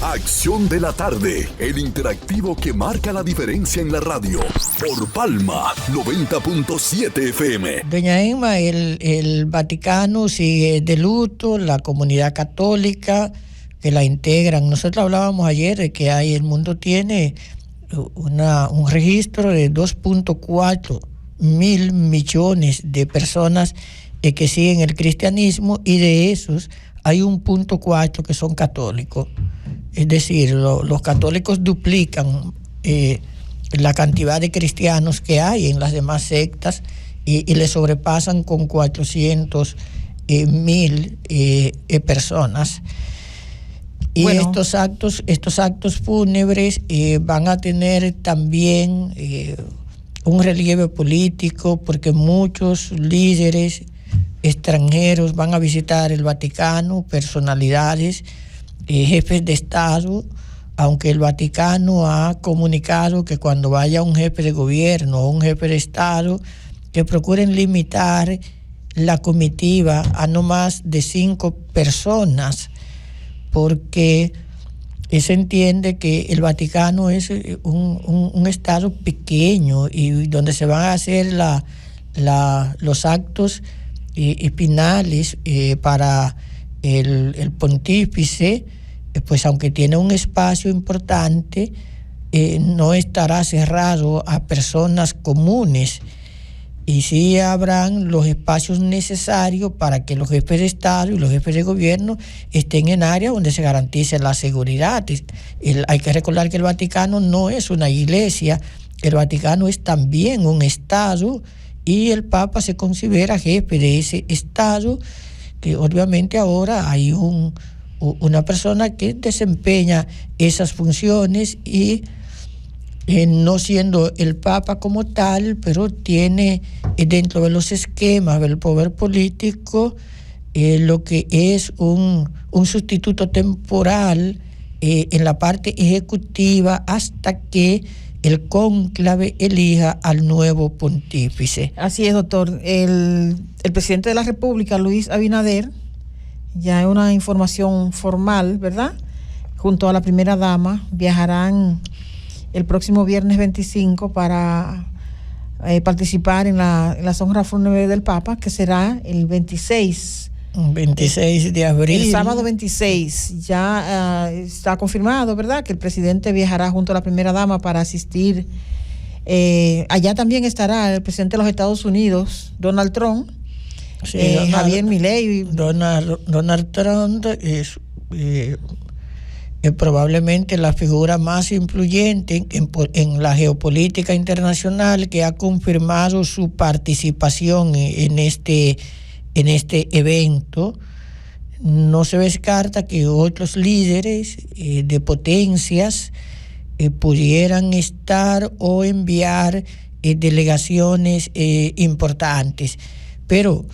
Acción de la tarde, el interactivo que marca la diferencia en la radio. Por Palma 90.7 FM. Doña Emma, el Vaticano sigue de luto, la comunidad católica que la integran. Nosotros hablábamos ayer de que el mundo tiene un registro de 2.4 mil millones de personas que siguen el cristianismo, y de esos hay 1.4 que son católicos. Es decir, los católicos duplican la cantidad de cristianos que hay en las demás sectas y le sobrepasan con 400,000 personas. Y bueno, estos actos fúnebres van a tener también un relieve político, porque muchos líderes extranjeros van a visitar el Vaticano, personalidades, jefes de Estado, aunque el Vaticano ha comunicado que cuando vaya un jefe de gobierno o un jefe de Estado, que procuren limitar la comitiva a no más de 5 personas, porque se entiende que el Vaticano es un Estado pequeño y donde se van a hacer los actos finales para el pontífice, pues aunque tiene un espacio importante, no estará cerrado a personas comunes, y sí habrán los espacios necesarios para que los jefes de Estado y los jefes de gobierno estén en áreas donde se garantice la seguridad. Hay que recordar que el Vaticano no es una iglesia, el Vaticano es también un Estado, y el Papa se considera jefe de ese Estado, que obviamente ahora hay una persona que desempeña esas funciones, y no siendo el Papa como tal, pero tiene dentro de los esquemas del poder político lo que es un sustituto temporal en la parte ejecutiva hasta que el cónclave elija al nuevo pontífice. Así es, doctor. El presidente de la República, Luis Abinader, ya es una información formal, ¿verdad?, junto a la primera dama, viajarán el próximo viernes 25 para participar en las honras fúnebres del Papa, que será el 26 de abril. El sábado 26. Ya está confirmado, ¿verdad?, que el presidente viajará junto a la primera dama para asistir. Allá también estará el presidente de los Estados Unidos, Donald Trump, sí, Javier Milei. Donald Trump es probablemente la figura más influyente en la geopolítica internacional, que ha confirmado su participación en este evento. No se descarta que otros líderes de potencias pudieran estar o enviar delegaciones importantes, pero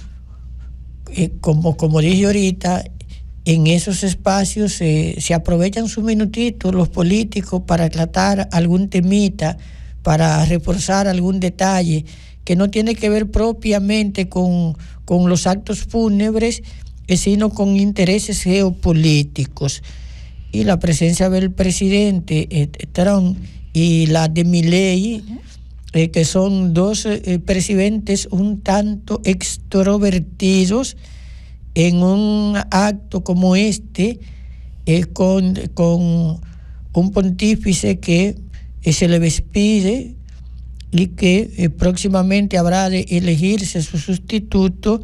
como dije ahorita, en esos espacios se aprovechan sus minutitos los políticos para tratar algún temita, para reforzar algún detalle que no tiene que ver propiamente con los actos fúnebres, sino con intereses geopolíticos. Y la presencia del presidente Trump y la de Milei, que son dos presidentes un tanto extrovertidos, en un acto como este, con un pontífice que se le despide y que próximamente habrá de elegirse su sustituto,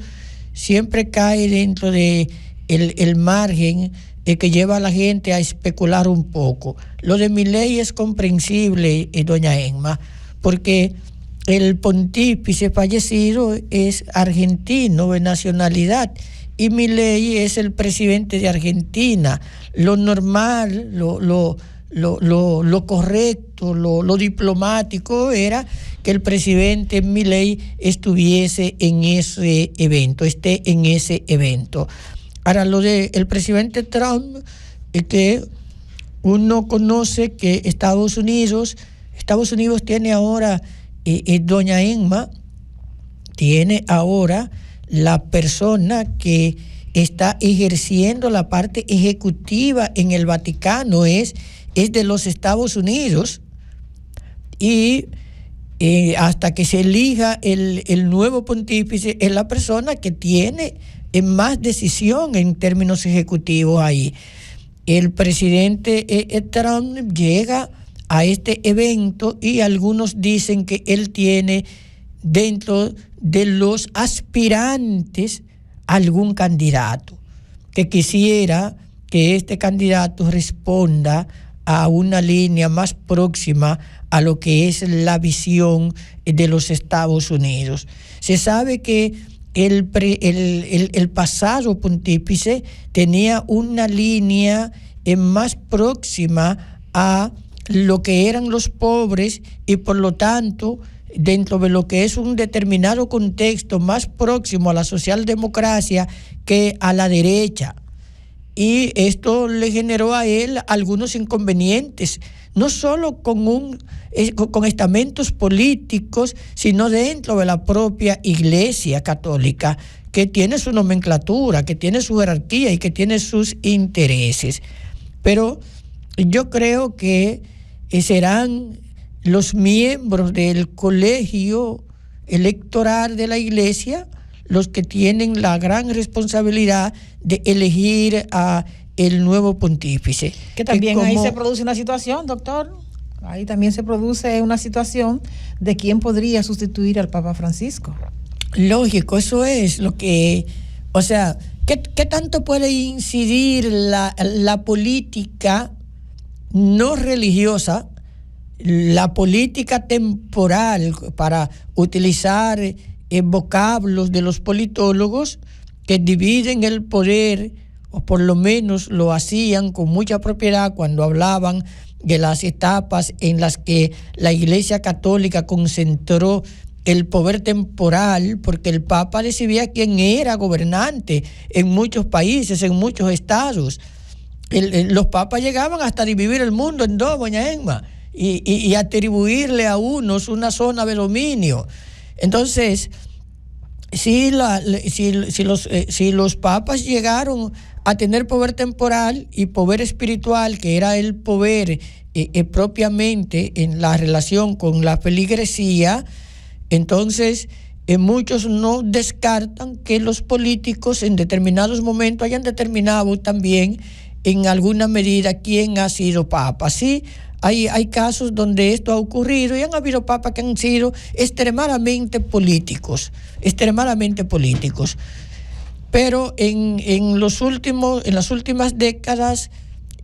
siempre cae dentro de el margen que lleva a la gente a especular un poco. Lo de Milei es comprensible, doña Emma, porque el pontífice fallecido es argentino de nacionalidad, y Milei es el presidente de Argentina. Lo normal, lo correcto, lo diplomático era que el presidente Milei esté en ese evento. Ahora, lo del presidente Trump, que uno conoce que Estados Unidos tiene ahora, doña Emma, tiene ahora la persona que está ejerciendo la parte ejecutiva en el Vaticano, es de los Estados Unidos, y hasta que se elija el nuevo pontífice, es la persona que tiene más decisión en términos ejecutivos ahí. El presidente Trump llega a este evento y algunos dicen que él tiene dentro de los aspirantes algún candidato que quisiera que este candidato responda a una línea más próxima a lo que es la visión de los Estados Unidos. Se sabe que el pasado pontífice tenía una línea más próxima a lo que eran los pobres y por lo tanto dentro de lo que es un determinado contexto más próximo a la socialdemocracia que a la derecha. Y esto le generó a él algunos inconvenientes, no solo con estamentos políticos, sino dentro de la propia Iglesia Católica, que tiene su nomenclatura, que tiene su jerarquía y que tiene sus intereses. Pero yo creo que serán los miembros del colegio electoral de la Iglesia los que tienen la gran responsabilidad de elegir a el nuevo pontífice. Que también ahí se produce una situación, doctor. Ahí también se produce una situación de quién podría sustituir al Papa Francisco. Lógico, eso es lo que, o sea, ¿qué tanto puede incidir la política no religiosa, la política temporal, para utilizar vocablos de los politólogos que dividen el poder, o por lo menos lo hacían con mucha propiedad cuando hablaban de las etapas en las que la Iglesia Católica concentró el poder temporal, porque el Papa decidía quién era gobernante en muchos países, en muchos estados. Los papas llegaban hasta dividir el mundo en dos, doña Emma, y atribuirle a unos una zona de dominio. Entonces, si los papas llegaron a tener poder temporal y poder espiritual, que era el poder propiamente en la relación con la feligresía, entonces muchos no descartan que los políticos en determinados momentos hayan determinado también en alguna medida quién ha sido papa. Sí, hay casos donde esto ha ocurrido y han habido papas que han sido extremadamente políticos. Pero en las últimas décadas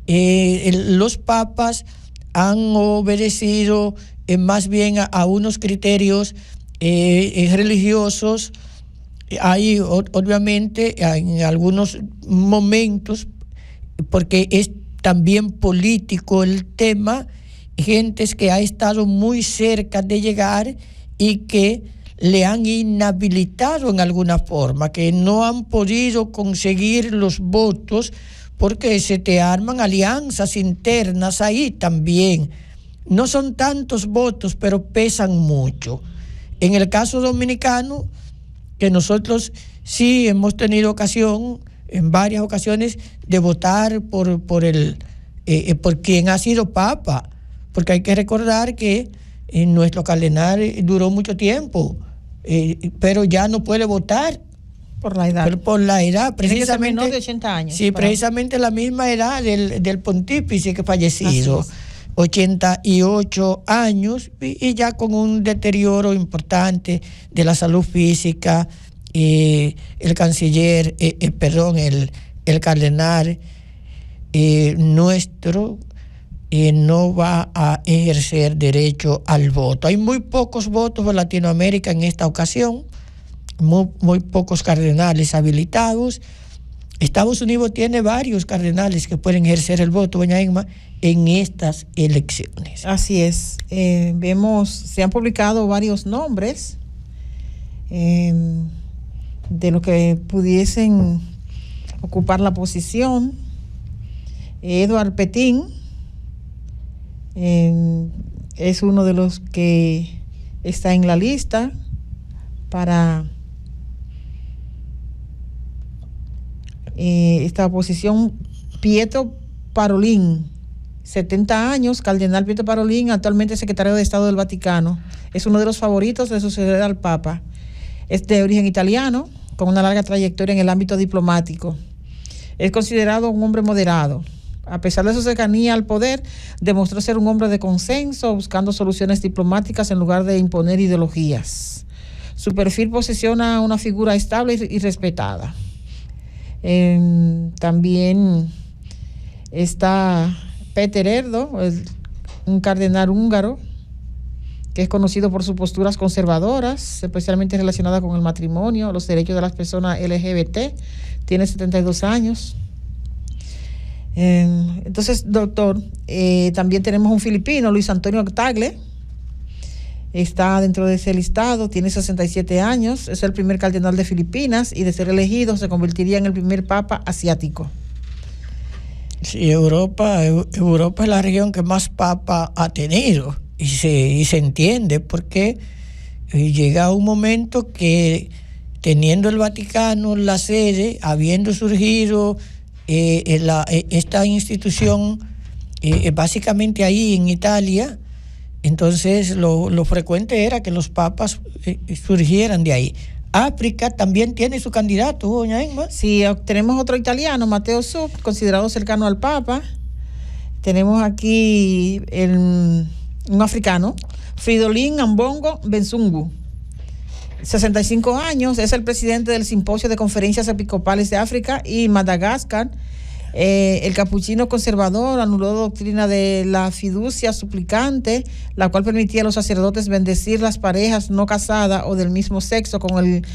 los papas han obedecido más bien a unos criterios religiosos. Hay obviamente en algunos momentos, porque es también político el tema, gentes que ha estado muy cerca de llegar y que le han inhabilitado en alguna forma, que no han podido conseguir los votos porque se te arman alianzas internas ahí también. No son tantos votos, pero pesan mucho. En el caso dominicano, que nosotros sí hemos tenido ocasión, en varias ocasiones, de votar por quien ha sido papa, porque hay que recordar que nuestro cardenal duró mucho tiempo, pero ya no puede votar por la edad. Por la edad, precisamente. Menos de 80 años. Sí, precisamente la misma edad del pontífice que fallecido, 88 años, y ya con un deterioro importante de la salud física. El canciller, el cardenal nuestro no va a ejercer derecho al voto. Hay muy pocos votos en Latinoamérica en esta ocasión, muy pocos cardenales habilitados. Estados Unidos tiene varios cardenales que pueden ejercer el voto, doña Emma, en estas elecciones. Así es. Se han publicado varios nombres de los que pudiesen ocupar la posición. Edward Petín es uno de los que está en la lista para esta posición. Pietro Parolin, 70 años, cardenal Pietro Parolin, actualmente secretario de Estado del Vaticano. Es uno de los favoritos de suceder al Papa. Es de origen italiano, con una larga trayectoria en el ámbito diplomático. Es considerado un hombre moderado. A pesar de su cercanía al poder, demostró ser un hombre de consenso, buscando soluciones diplomáticas en lugar de imponer ideologías. Su perfil posiciona una figura estable y respetada. También está Peter Erdo, un cardenal húngaro, que es conocido por sus posturas conservadoras, especialmente relacionadas con el matrimonio, los derechos de las personas LGBT. Tiene 72 años. Entonces, doctor, también tenemos un filipino, Luis Antonio Tagle. Está dentro de ese listado, tiene 67 años, es el primer cardenal de Filipinas y de ser elegido se convertiría en el primer papa asiático. Sí, Europa es la región que más papa ha tenido y se entiende porque llega un momento que teniendo el Vaticano la sede, habiendo surgido esta institución básicamente ahí en Italia, entonces lo frecuente era que los papas surgieran de ahí. África también tiene su candidato, doña Emma. Sí, tenemos otro italiano, Matteo Sub, considerado cercano al Papa. Tenemos aquí un africano, Fridolin Ambongo Bensungu, 65 años, es el presidente del Simposio de Conferencias Episcopales de África y Madagascar. El capuchino conservador anuló la doctrina de la fiducia suplicante, la cual permitía a los sacerdotes bendecir las parejas no casadas o del mismo sexo con el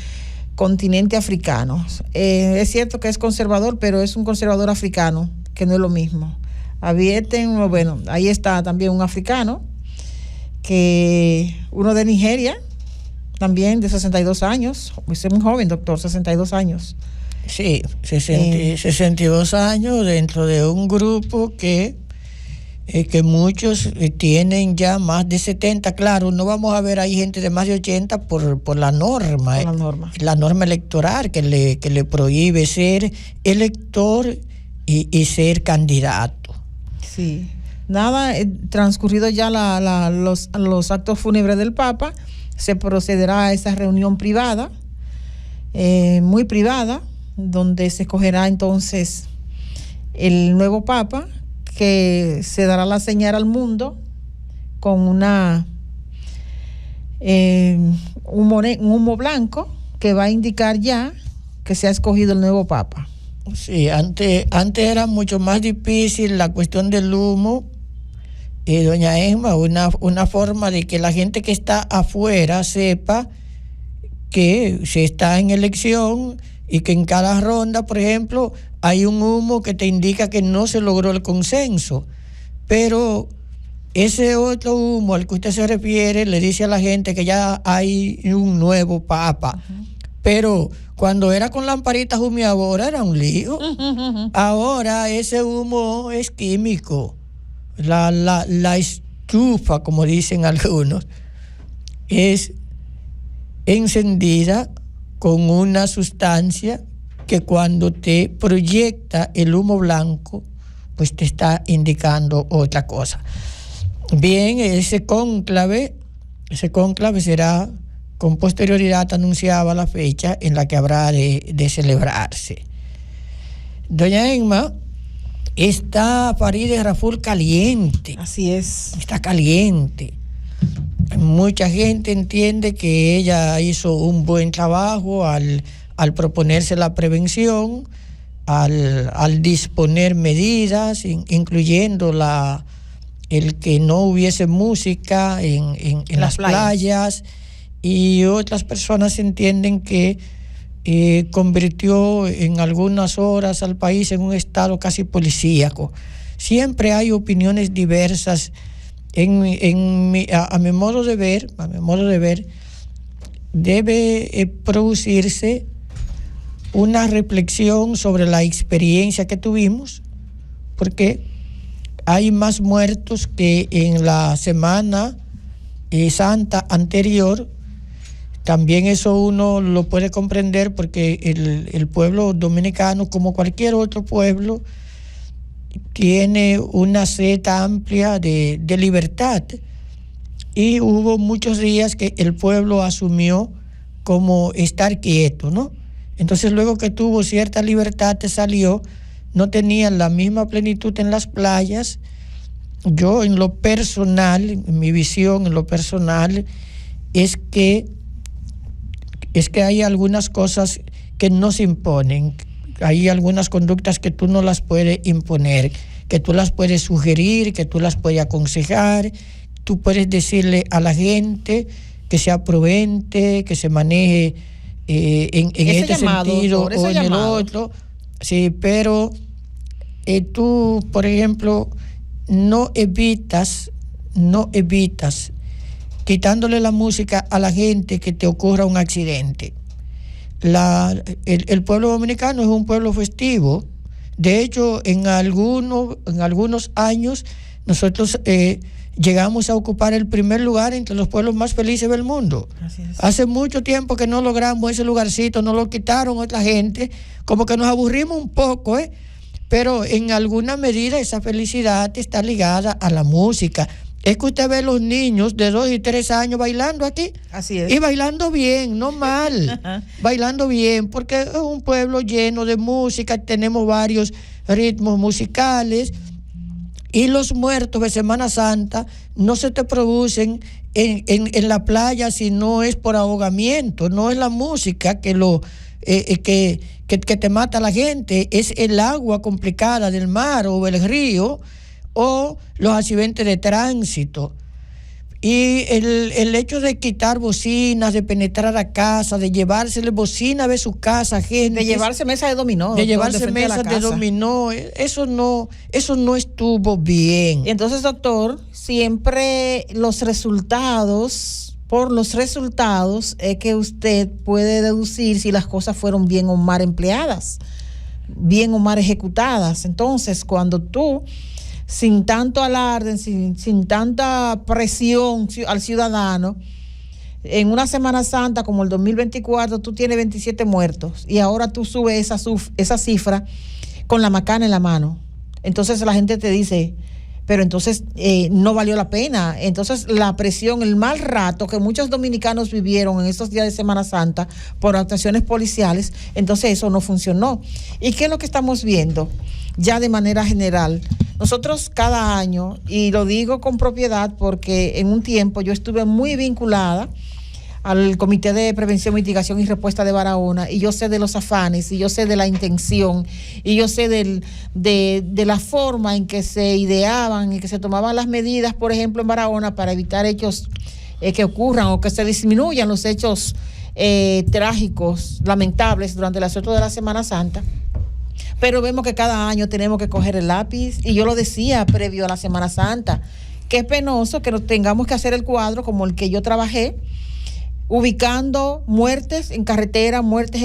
continente africano. Es cierto que es conservador, pero es un conservador africano, que no es lo mismo. Bueno, ahí está también un africano, uno de Nigeria, también de 62 años, es muy joven, doctor, 62 años. Sí, 62 años dentro de un grupo que muchos tienen ya más de 70. Claro, no vamos a ver ahí gente de más de 80 por la norma. La norma electoral que le prohíbe ser elector y ser candidato. Sí. Nada, transcurrido ya los actos fúnebres del Papa, se procederá a esa reunión privada, muy privada, donde se escogerá entonces el nuevo Papa, que se dará la señal al mundo con un humo blanco que va a indicar ya que se ha escogido el nuevo Papa. Sí, antes era mucho más difícil la cuestión del humo, doña Emma, una forma de que la gente que está afuera sepa que se está en elección y que en cada ronda, por ejemplo, hay un humo que te indica que no se logró el consenso. Pero ese otro humo al que usted se refiere le dice a la gente que ya hay un nuevo Papa. Uh-huh. Pero cuando era con lamparitas humeadoras era un lío. Uh-huh. Ahora ese humo es químico. La estufa, como dicen algunos, es encendida con una sustancia que cuando te proyecta el humo blanco, pues te está indicando otra cosa. Bien, ese cónclave será con posterioridad anunciada la fecha en la que habrá de celebrarse. Doña Emma, está Farideh Raful caliente. Así es. Está caliente. Mucha gente entiende que ella hizo un buen trabajo al proponerse la prevención, al disponer medidas, incluyendo el que no hubiese música en las playas, y otras personas entienden que convirtió en algunas horas al país en un estado casi policíaco. Siempre hay opiniones diversas. A mi modo de ver, debe producirse una reflexión sobre la experiencia que tuvimos, porque hay más muertos que en la Semana Santa anterior. también eso uno lo puede comprender porque el pueblo dominicano, como cualquier otro pueblo, tiene una sed amplia de libertad. Y hubo muchos días que el pueblo asumió como estar quieto, ¿no? Entonces luego que tuvo cierta libertad salió, no tenían la misma plenitud en las playas. Yo en lo personal, mi visión en lo personal es que hay algunas cosas que no se imponen, hay algunas conductas que tú no las puedes imponer, que tú las puedes sugerir, que tú las puedes aconsejar, tú puedes decirle a la gente que sea prudente, que se maneje en este sentido o en el otro. Sí, pero tú, por ejemplo, no evitas quitándole la música a la gente que te ocurra un accidente. El pueblo dominicano es un pueblo festivo. De hecho, en algunos años nosotros llegamos a ocupar el primer lugar entre los pueblos más felices del mundo. Hace mucho tiempo que no logramos ese lugarcito, nos lo quitaron otra gente, como que nos aburrimos un poco, pero en alguna medida esa felicidad está ligada a la música. Es que usted ve los niños de 2 y 3 años bailando aquí. Así es. Y bailando bien, no mal. Bailando bien, porque es un pueblo lleno de música, tenemos varios ritmos musicales. Y los muertos de Semana Santa no se te producen en la playa si no es por ahogamiento, no es la música que te mata a la gente, es el agua complicada del mar o del río o los accidentes de tránsito. Y el hecho de quitar bocinas, de penetrar a casa, de llevársele bocina de su casa a gente. De llevarse mesa de dominó. De llevarse mesas de dominó. Eso no estuvo bien. Entonces, doctor, siempre por los resultados es que usted puede deducir si las cosas fueron bien o mal empleadas, bien o mal ejecutadas. Entonces, cuando tú, sin tanto alarde, sin tanta presión al ciudadano, en una Semana Santa como el 2024 tú tienes 27 muertos y ahora tú subes esa cifra con la macana en la mano. Entonces la gente te dice, pero entonces no valió la pena. Entonces la presión, el mal rato que muchos dominicanos vivieron en estos días de Semana Santa por actuaciones policiales, entonces eso no funcionó. ¿Y qué es lo que estamos viendo? Ya de manera general, nosotros cada año, y lo digo con propiedad porque en un tiempo yo estuve muy vinculada al Comité de Prevención, Mitigación y Respuesta de Barahona, y yo sé de los afanes, y yo sé de la intención, y yo sé de la forma en que se ideaban y que se tomaban las medidas, por ejemplo, en Barahona, para evitar hechos que ocurran o que se disminuyan los hechos trágicos, lamentables durante el asueto de la Semana Santa. Pero vemos que cada año tenemos que coger el lápiz, y yo lo decía previo a la Semana Santa, que es penoso que nos tengamos que hacer el cuadro como el que yo trabajé, ubicando muertes en carretera, muertes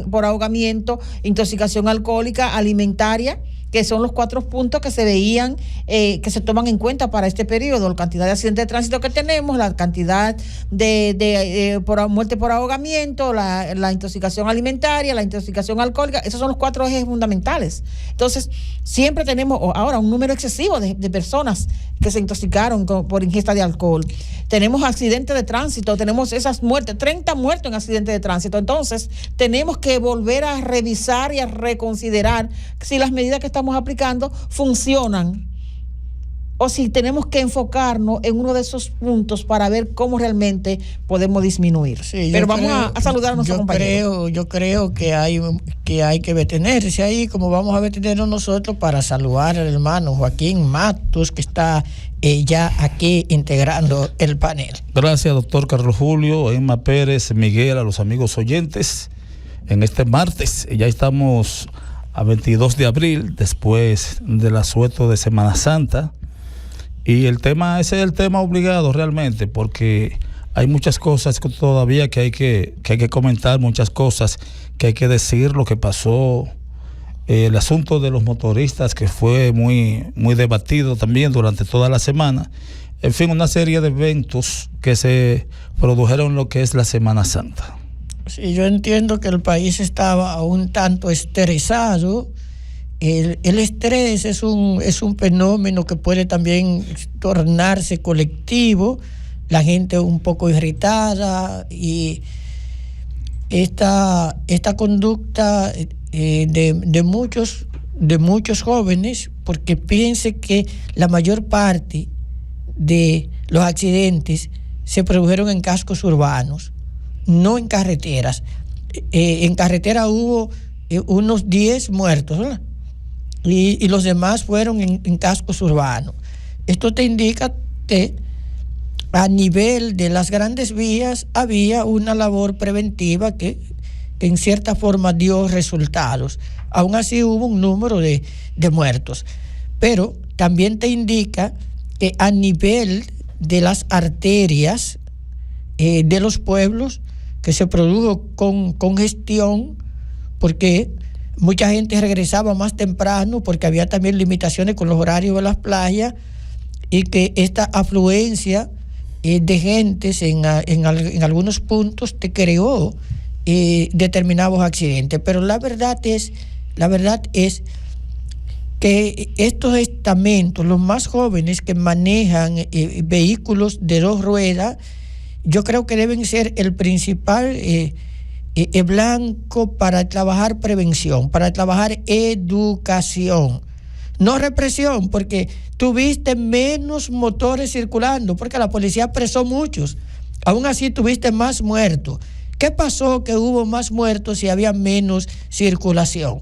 por ahogamiento, intoxicación alcohólica, alimentaria, que son los 4 puntos que se veían, que se toman en cuenta para este periodo: la cantidad de accidentes de tránsito que tenemos, la cantidad de muerte por ahogamiento, la intoxicación alimentaria, la intoxicación alcohólica. Esos son los 4 ejes fundamentales. Entonces, siempre tenemos ahora un número excesivo de personas que se intoxicaron por ingesta de alcohol. Tenemos accidentes de tránsito, tenemos esas muertes, 30 muertos en accidentes de tránsito. Entonces, tenemos que volver a revisar y a reconsiderar si las medidas que estamos aplicando funcionan, o si tenemos que enfocarnos en uno de esos puntos para ver cómo realmente podemos disminuir. Sí, pero vamos a saludar a nuestro compañero. Yo creo que hay que detenerse ahí, como vamos a detenernos nosotros, para saludar al hermano Joaquín Matos, que está ya aquí integrando el panel. Gracias, doctor Carlos Julio, Emma Pérez, Miguel, a los amigos oyentes. En este martes ya estamos a 22 de abril, después del asueto de Semana Santa. Y ese es el tema obligado realmente, porque hay muchas cosas todavía que hay que comentar, muchas cosas que hay que decir. Lo que pasó, el asunto de los motoristas, que fue muy, muy debatido también durante toda la semana. en fin, una serie de eventos que se produjeron en lo que es la Semana Santa. Sí, yo entiendo que el país estaba un tanto estresado. El estrés es un fenómeno que puede también tornarse colectivo, la gente un poco irritada, y esta conducta de muchos jóvenes, porque piense que la mayor parte de los accidentes se produjeron en cascos urbanos, no en carreteras. En carretera hubo unos 10 muertos, ¿verdad? Y los demás fueron en cascos urbanos. Esto te indica que a nivel de las grandes vías había una labor preventiva que en cierta forma dio resultados. Aún así hubo un número de muertos. Pero también te indica que a nivel de las arterias de los pueblos, que se produjo con congestión, porque mucha gente regresaba más temprano, porque había también limitaciones con los horarios de las playas, y que esta afluencia de gentes en algunos puntos te creó determinados accidentes. Pero la verdad es que estos estamentos, los más jóvenes que manejan vehículos de 2 ruedas, yo creo que deben ser el principal blanco para trabajar prevención, para trabajar educación, no represión, porque tuviste menos motores circulando, porque la policía apresó muchos, aún así tuviste más muertos. ¿Qué pasó que hubo más muertos si había menos circulación?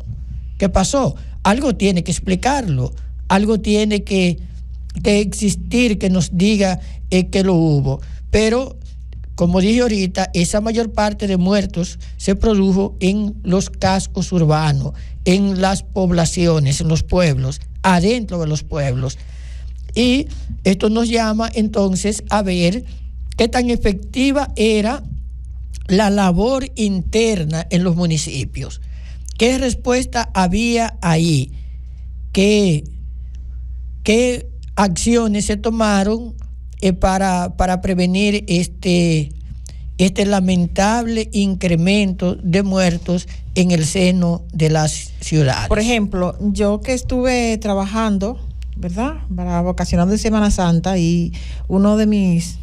¿Qué pasó? Algo tiene que explicarlo, algo tiene que existir que nos diga que lo hubo. Pero, como dije ahorita, esa mayor parte de muertos se produjo en los cascos urbanos, en las poblaciones, en los pueblos, adentro de los pueblos. Y esto nos llama entonces a ver qué tan efectiva era la labor interna en los municipios. ¿Qué respuesta había ahí? ¿Qué acciones se tomaron para prevenir este lamentable incremento de muertos en el seno de las ciudades? Por ejemplo, yo que estuve trabajando, ¿verdad?, para vacacionando en Semana Santa, y uno de mis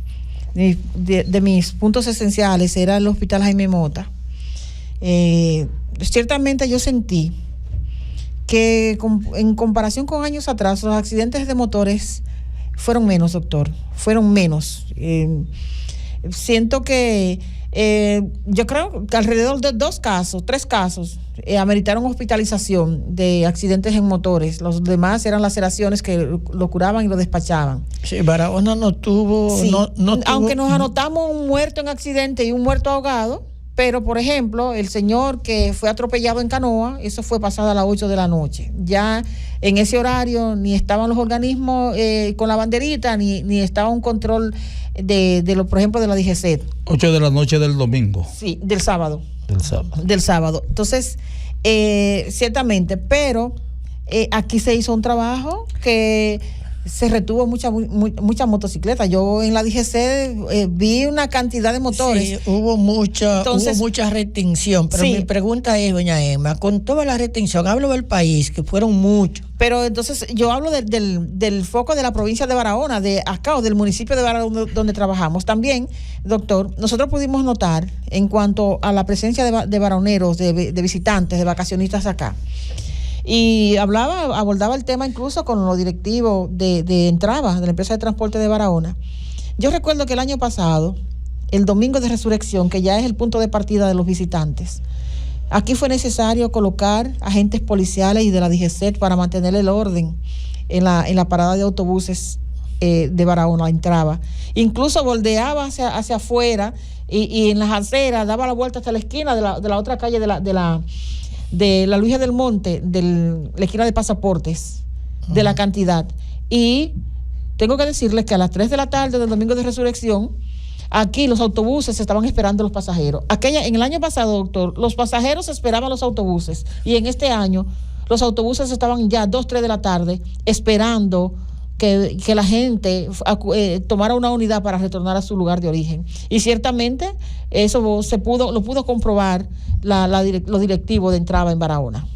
puntos esenciales era el Hospital Jaime Mota. Ciertamente yo sentí que en comparación con años atrás, los accidentes de motores fueron menos, doctor, fueron menos. Siento que yo creo que alrededor de 3 casos ameritaron hospitalización de accidentes en motores. Los demás eran laceraciones que lo curaban y lo despachaban. Sí, Barahona no tuvo... Sí. No aunque tuvo, nos anotamos un muerto en accidente y un muerto ahogado, pero por ejemplo, el señor que fue atropellado en canoa, eso fue pasado a las 8 de la noche. Ya en ese horario ni estaban los organismos con la banderita, ni estaba un control por ejemplo, de la DGC. 8 de la noche del domingo. Sí, del sábado. Del sábado. Entonces, ciertamente, pero aquí se hizo un trabajo que se retuvo mucha motocicleta. Yo en la DGC vi una cantidad de motores. Sí, hubo mucha retención, pero sí. Mi pregunta es, doña Emma, con toda la retención, hablo del país, que fueron muchos. Pero entonces yo hablo del foco de la provincia de Barahona, de acá, o del municipio de Barahona donde trabajamos. También, doctor, nosotros pudimos notar en cuanto a la presencia de barahoneros, de visitantes, de vacacionistas acá. Y abordaba el tema incluso con los directivos de Entraba, de la empresa de transporte de Barahona. Yo recuerdo que el año pasado, el domingo de Resurrección, que ya es el punto de partida de los visitantes, aquí fue necesario colocar agentes policiales y de la DGC para mantener el orden en la parada de autobuses de Barahona, Entraba. Incluso bordeaba hacia afuera y en las aceras daba la vuelta hasta la esquina de la otra calle de la Luisa del Monte, de la esquina de Pasaportes, de la cantidad. Y tengo que decirles que a las 3 de la tarde del domingo de Resurrección, aquí los autobuses estaban esperando a los pasajeros. En el año pasado, doctor, los pasajeros esperaban los autobuses, y en este año los autobuses estaban ya 2, 3 de la tarde esperando a los pasajeros. que la gente tomara una unidad para retornar a su lugar de origen. Y ciertamente eso lo pudo comprobar los directivos de Entraba en Barahona.